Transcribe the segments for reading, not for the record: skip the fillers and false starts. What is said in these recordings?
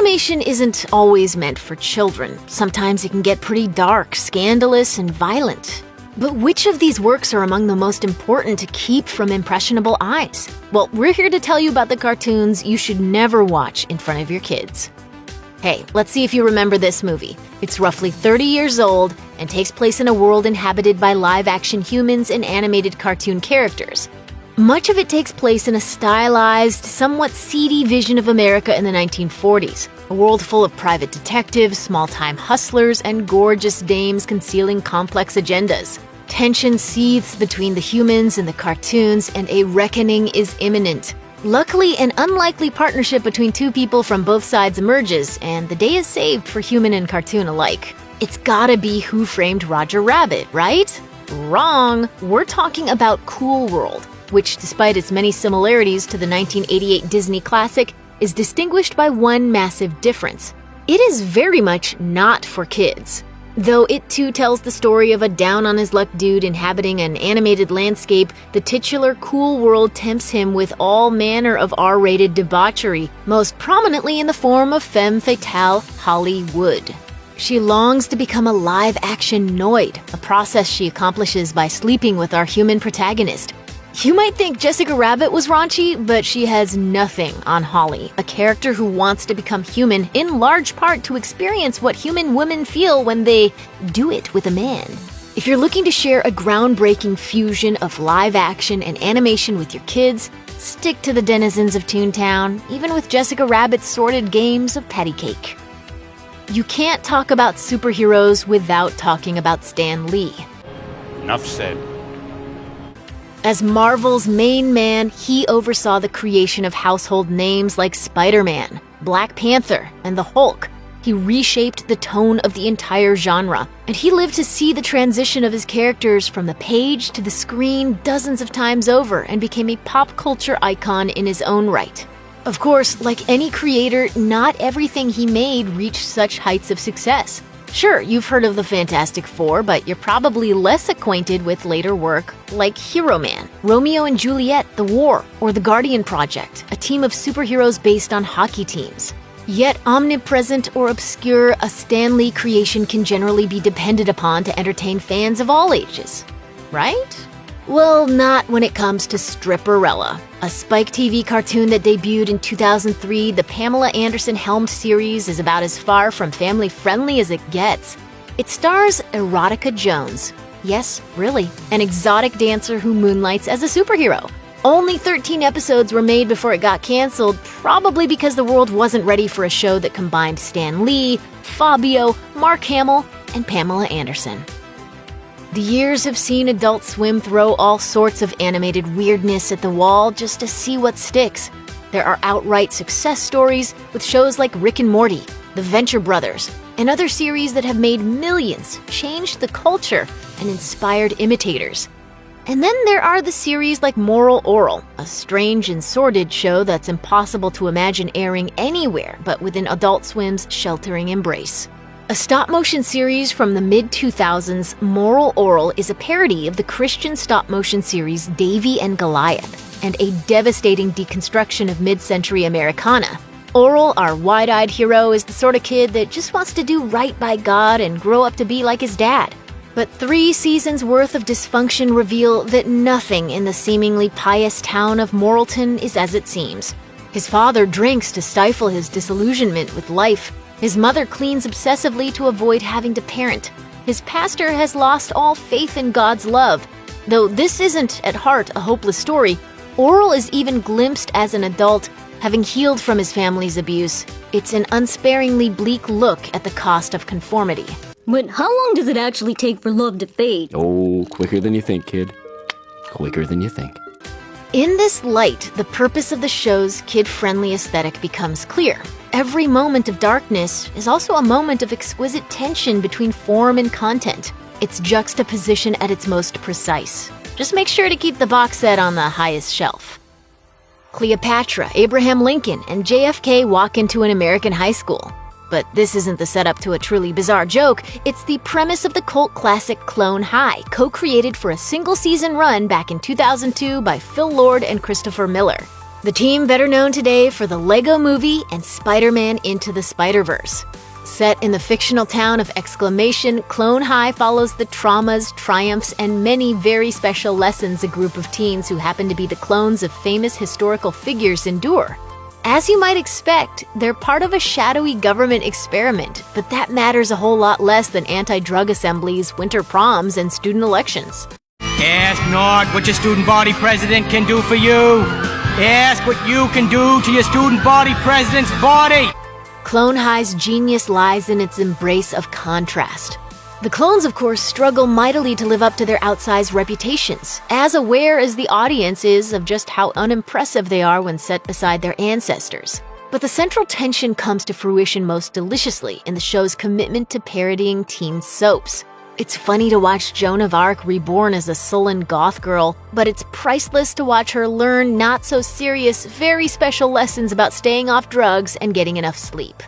Animation isn't always meant for children. Sometimes it can get pretty dark, scandalous, and violent. But which of these works are among the most important to keep from impressionable eyes? Well, we're here to tell you about the cartoons you should never watch in front of your kids. Hey, let's see if you remember this movie. It's roughly 30 years old and takes place in a world inhabited by live-action humans and animated cartoon characters. Much of it takes place in a stylized, somewhat seedy vision of America in the 1940s, a world full of private detectives, small-time hustlers, and gorgeous dames concealing complex agendas. Tension seethes between the humans and the cartoons, and a reckoning is imminent. Luckily, an unlikely partnership between two people from both sides emerges, and the day is saved for human and cartoon alike. It's gotta be Who Framed Roger Rabbit, right? Wrong! We're talking about Cool World, which, despite its many similarities to the 1988 Disney classic, is distinguished by one massive difference. It is very much not for kids. Though it too tells the story of a down-on-his-luck dude inhabiting an animated landscape, the titular Cool World tempts him with all manner of R-rated debauchery, most prominently in the form of femme fatale Holly Wood. She longs to become a live-action Noid, a process she accomplishes by sleeping with our human protagonist. You might think Jessica Rabbit was raunchy, but she has nothing on Holly, a character who wants to become human in large part to experience what human women feel when they do it with a man. If you're looking to share a groundbreaking fusion of live action and animation with your kids, stick to the denizens of Toontown, even with Jessica Rabbit's sordid games of patty cake. You can't talk about superheroes without talking about Stan Lee. Enough said. As Marvel's main man, he oversaw the creation of household names like Spider-Man, Black Panther, and the Hulk. He reshaped the tone of the entire genre, and he lived to see the transition of his characters from the page to the screen dozens of times over and became a pop culture icon in his own right. Of course, like any creator, not everything he made reached such heights of success. Sure, you've heard of the Fantastic Four, but you're probably less acquainted with later work like Hero Man, Romeo and Juliet, The War, or The Guardian Project, a team of superheroes based on hockey teams. Yet omnipresent or obscure, a Stan Lee creation can generally be depended upon to entertain fans of all ages. Right? Well, not when it comes to Stripperella, a Spike TV cartoon that debuted in 2003. The Pamela Anderson-helmed series is about as far from family-friendly as it gets. It stars Erotica Jones. Yes, really, an exotic dancer who moonlights as a superhero. Only 13 episodes were made before it got canceled, probably because the world wasn't ready for a show that combined Stan Lee, Fabio, Mark Hamill, and Pamela Anderson. The years have seen Adult Swim throw all sorts of animated weirdness at the wall just to see what sticks. There are outright success stories with shows like Rick and Morty, The Venture Brothers, and other series that have made millions, changed the culture, and inspired imitators. And then there are the series like Moral Orel, a strange and sordid show that's impossible to imagine airing anywhere but within Adult Swim's sheltering embrace. A stop-motion series from the mid-2000s, Moral Orel is a parody of the Christian stop-motion series Davey and Goliath, and a devastating deconstruction of mid-century Americana. Orel, our wide-eyed hero, is the sort of kid that just wants to do right by God and grow up to be like his dad. But 3 seasons worth of dysfunction reveal that nothing in the seemingly pious town of Moralton is as it seems. His father drinks to stifle his disillusionment with life. His mother cleans obsessively to avoid having to parent. His pastor has lost all faith in God's love. Though this isn't, at heart, a hopeless story, Orel is even glimpsed as an adult, having healed from his family's abuse. It's an unsparingly bleak look at the cost of conformity. But how long does it actually take for love to fade? Oh, quicker than you think, kid. Quicker than you think. In this light, the purpose of the show's kid-friendly aesthetic becomes clear. Every moment of darkness is also a moment of exquisite tension between form and content. Its juxtaposition at its most precise. Just make sure to keep the box set on the highest shelf. Cleopatra, Abraham Lincoln, and JFK walk into an American high school. But this isn't the setup to a truly bizarre joke, it's the premise of the cult classic Clone High, co-created for a single-season run back in 2002 by Phil Lord and Christopher Miller. The team better known today for the Lego Movie and Spider-Man Into the Spider-Verse. Set in the fictional town of Exclamation, Clone High follows the traumas, triumphs, and many very special lessons a group of teens who happen to be the clones of famous historical figures endure. As you might expect, they're part of a shadowy government experiment, but that matters a whole lot less than anti-drug assemblies, winter proms, and student elections. Ask not what your student body president can do for you. Ask what you can do to your student body president's body. Clone High's genius lies in its embrace of contrast. The clones, of course, struggle mightily to live up to their outsized reputations, as aware as the audience is of just how unimpressive they are when set beside their ancestors. But the central tension comes to fruition most deliciously in the show's commitment to parodying teen soaps. It's funny to watch Joan of Arc reborn as a sullen goth girl, but it's priceless to watch her learn not-so-serious, very special lessons about staying off drugs and getting enough sleep.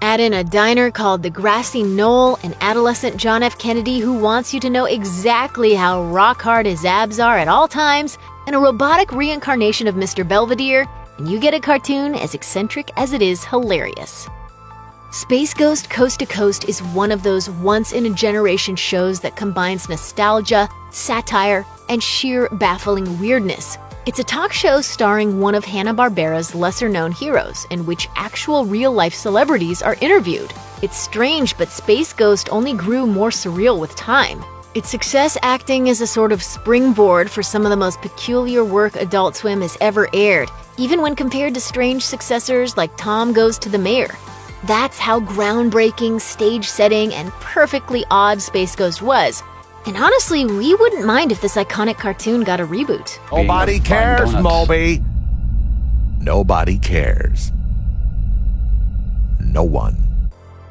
Add in a diner called the Grassy Knoll, an adolescent John F. Kennedy who wants you to know exactly how rock-hard his abs are at all times, and a robotic reincarnation of Mr. Belvedere, and you get a cartoon as eccentric as it is hilarious. Space Ghost Coast to Coast is one of those once-in-a-generation shows that combines nostalgia, satire, and sheer baffling weirdness. It's a talk show starring one of Hanna-Barbera's lesser-known heroes, in which actual real-life celebrities are interviewed. It's strange, but Space Ghost only grew more surreal with time. Its success acting as a sort of springboard for some of the most peculiar work Adult Swim has ever aired, even when compared to strange successors like Tom Goes to the Mayor. That's how groundbreaking, stage-setting, and perfectly odd Space Ghost was. And honestly, we wouldn't mind if this iconic cartoon got a reboot. Nobody cares, Moby. Nobody cares. No one.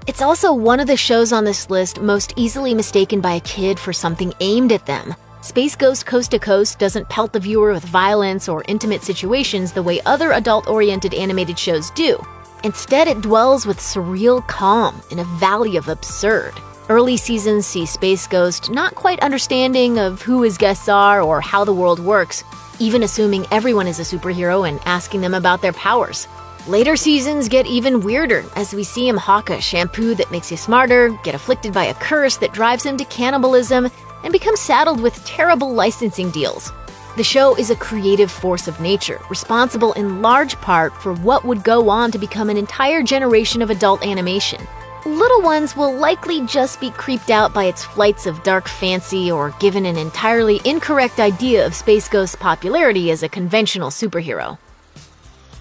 It's also one of the shows on this list most easily mistaken by a kid for something aimed at them. Space Ghost Coast to Coast doesn't pelt the viewer with violence or intimate situations the way other adult-oriented animated shows do. Instead, it dwells with surreal calm in a valley of absurd. Early seasons see Space Ghost not quite understanding of who his guests are or how the world works, even assuming everyone is a superhero and asking them about their powers. Later seasons get even weirder as we see him hawk a shampoo that makes you smarter, get afflicted by a curse that drives him to cannibalism, and become saddled with terrible licensing deals. The show is a creative force of nature, responsible in large part for what would go on to become an entire generation of adult animation. Little ones will likely just be creeped out by its flights of dark fancy or given an entirely incorrect idea of Space Ghost's popularity as a conventional superhero.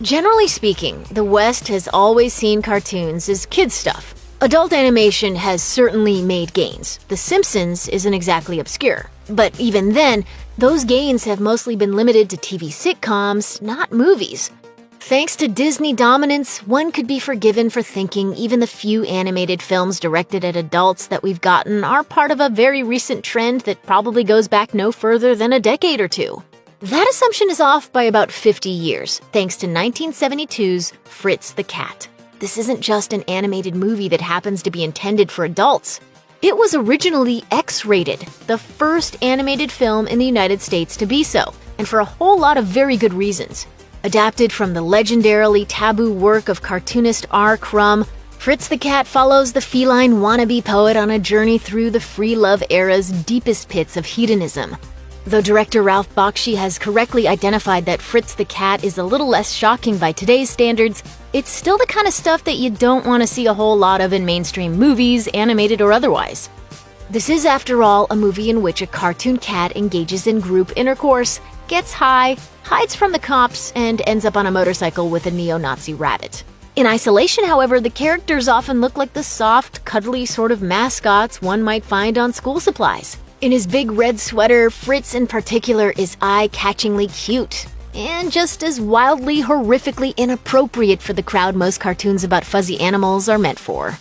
Generally speaking, the West has always seen cartoons as kids' stuff. Adult animation has certainly made gains. The Simpsons isn't exactly obscure. But even then, those gains have mostly been limited to TV sitcoms, not movies. Thanks to Disney dominance, one could be forgiven for thinking even the few animated films directed at adults that we've gotten are part of a very recent trend that probably goes back no further than a decade or two. That assumption is off by about 50 years, thanks to 1972's Fritz the Cat. This isn't just an animated movie that happens to be intended for adults. It was originally X-rated, the first animated film in the United States to be so, and for a whole lot of very good reasons. Adapted from the legendarily taboo work of cartoonist R. Crumb, Fritz the Cat follows the feline wannabe poet on a journey through the free love era's deepest pits of hedonism. Though director Ralph Bakshi has correctly identified that Fritz the Cat is a little less shocking by today's standards, it's still the kind of stuff that you don't want to see a whole lot of in mainstream movies, animated or otherwise. This is, after all, a movie in which a cartoon cat engages in group intercourse, gets high, hides from the cops, and ends up on a motorcycle with a neo-Nazi rabbit. In isolation, however, the characters often look like the soft, cuddly sort of mascots one might find on school supplies. In his big red sweater, Fritz in particular is eye-catchingly cute, and just as wildly, horrifically inappropriate for the crowd most cartoons about fuzzy animals are meant for.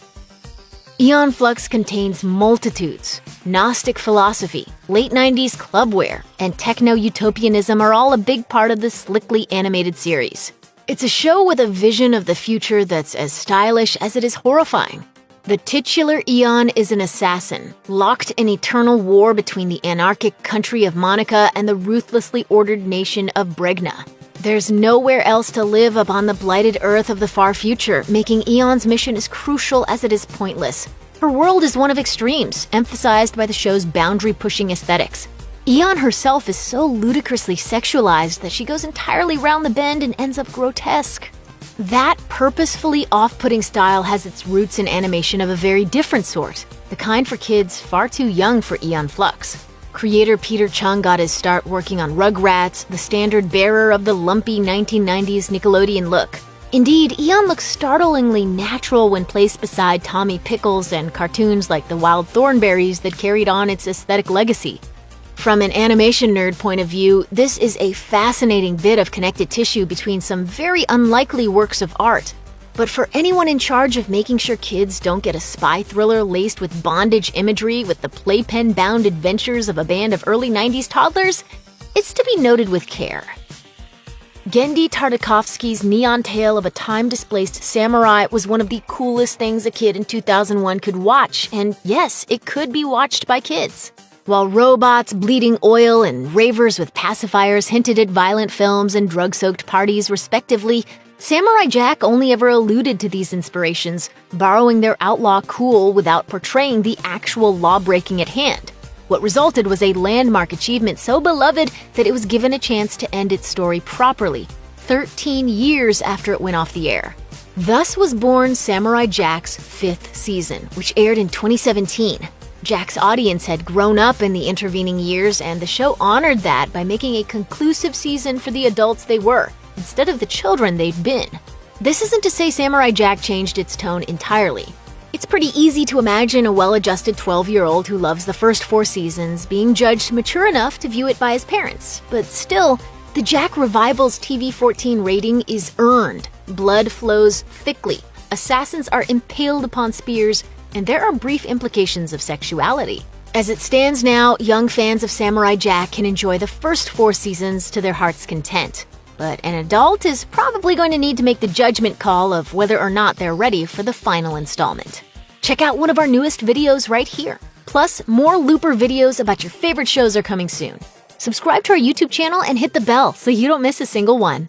Aeon Flux contains multitudes. Gnostic philosophy, late 90s clubwear, and techno-utopianism are all a big part of this slickly animated series. It's a show with a vision of the future that's as stylish as it is horrifying. The titular Aeon is an assassin, locked in eternal war between the anarchic country of Monica and the ruthlessly ordered nation of Bregna. There's nowhere else to live upon the blighted Earth of the far future, making Eon's mission as crucial as it is pointless. Her world is one of extremes, emphasized by the show's boundary-pushing aesthetics. Eon herself is so ludicrously sexualized that she goes entirely round the bend and ends up grotesque. That purposefully off-putting style has its roots in animation of a very different sort, the kind for kids far too young for Aeon Flux. Creator Peter Chung got his start working on Rugrats, the standard bearer of the lumpy 1990s Nickelodeon look. Indeed, Eon looks startlingly natural when placed beside Tommy Pickles and cartoons like the Wild Thornberrys that carried on its aesthetic legacy. From an animation nerd point of view, this is a fascinating bit of connected tissue between some very unlikely works of art. But for anyone in charge of making sure kids don't get a spy thriller laced with bondage imagery with the playpen-bound adventures of a band of early 90s toddlers, it's to be noted with care. Genndy Tartakovsky's neon tale of a time-displaced samurai was one of the coolest things a kid in 2001 could watch, and yes, it could be watched by kids. While robots, bleeding oil, and ravers with pacifiers hinted at violent films and drug-soaked parties, respectively, Samurai Jack only ever alluded to these inspirations, borrowing their outlaw cool without portraying the actual law-breaking at hand. What resulted was a landmark achievement so beloved that it was given a chance to end its story properly, 13 years after it went off the air. Thus was born Samurai Jack's 5th season, which aired in 2017. Jack's audience had grown up in the intervening years, and the show honored that by making a conclusive season for the adults they were, instead of the children they'd been. This isn't to say Samurai Jack changed its tone entirely. It's pretty easy to imagine a well-adjusted 12-year-old who loves the first 4 seasons being judged mature enough to view it by his parents. But still, the Jack Revival's TV-14 rating is earned. Blood flows thickly, assassins are impaled upon spears, and there are brief implications of sexuality. As it stands now, young fans of Samurai Jack can enjoy the first 4 seasons to their heart's content. But an adult is probably going to need to make the judgment call of whether or not they're ready for the final installment. Check out one of our newest videos right here. Plus, more Looper videos about your favorite shows are coming soon. Subscribe to our YouTube channel and hit the bell so you don't miss a single one.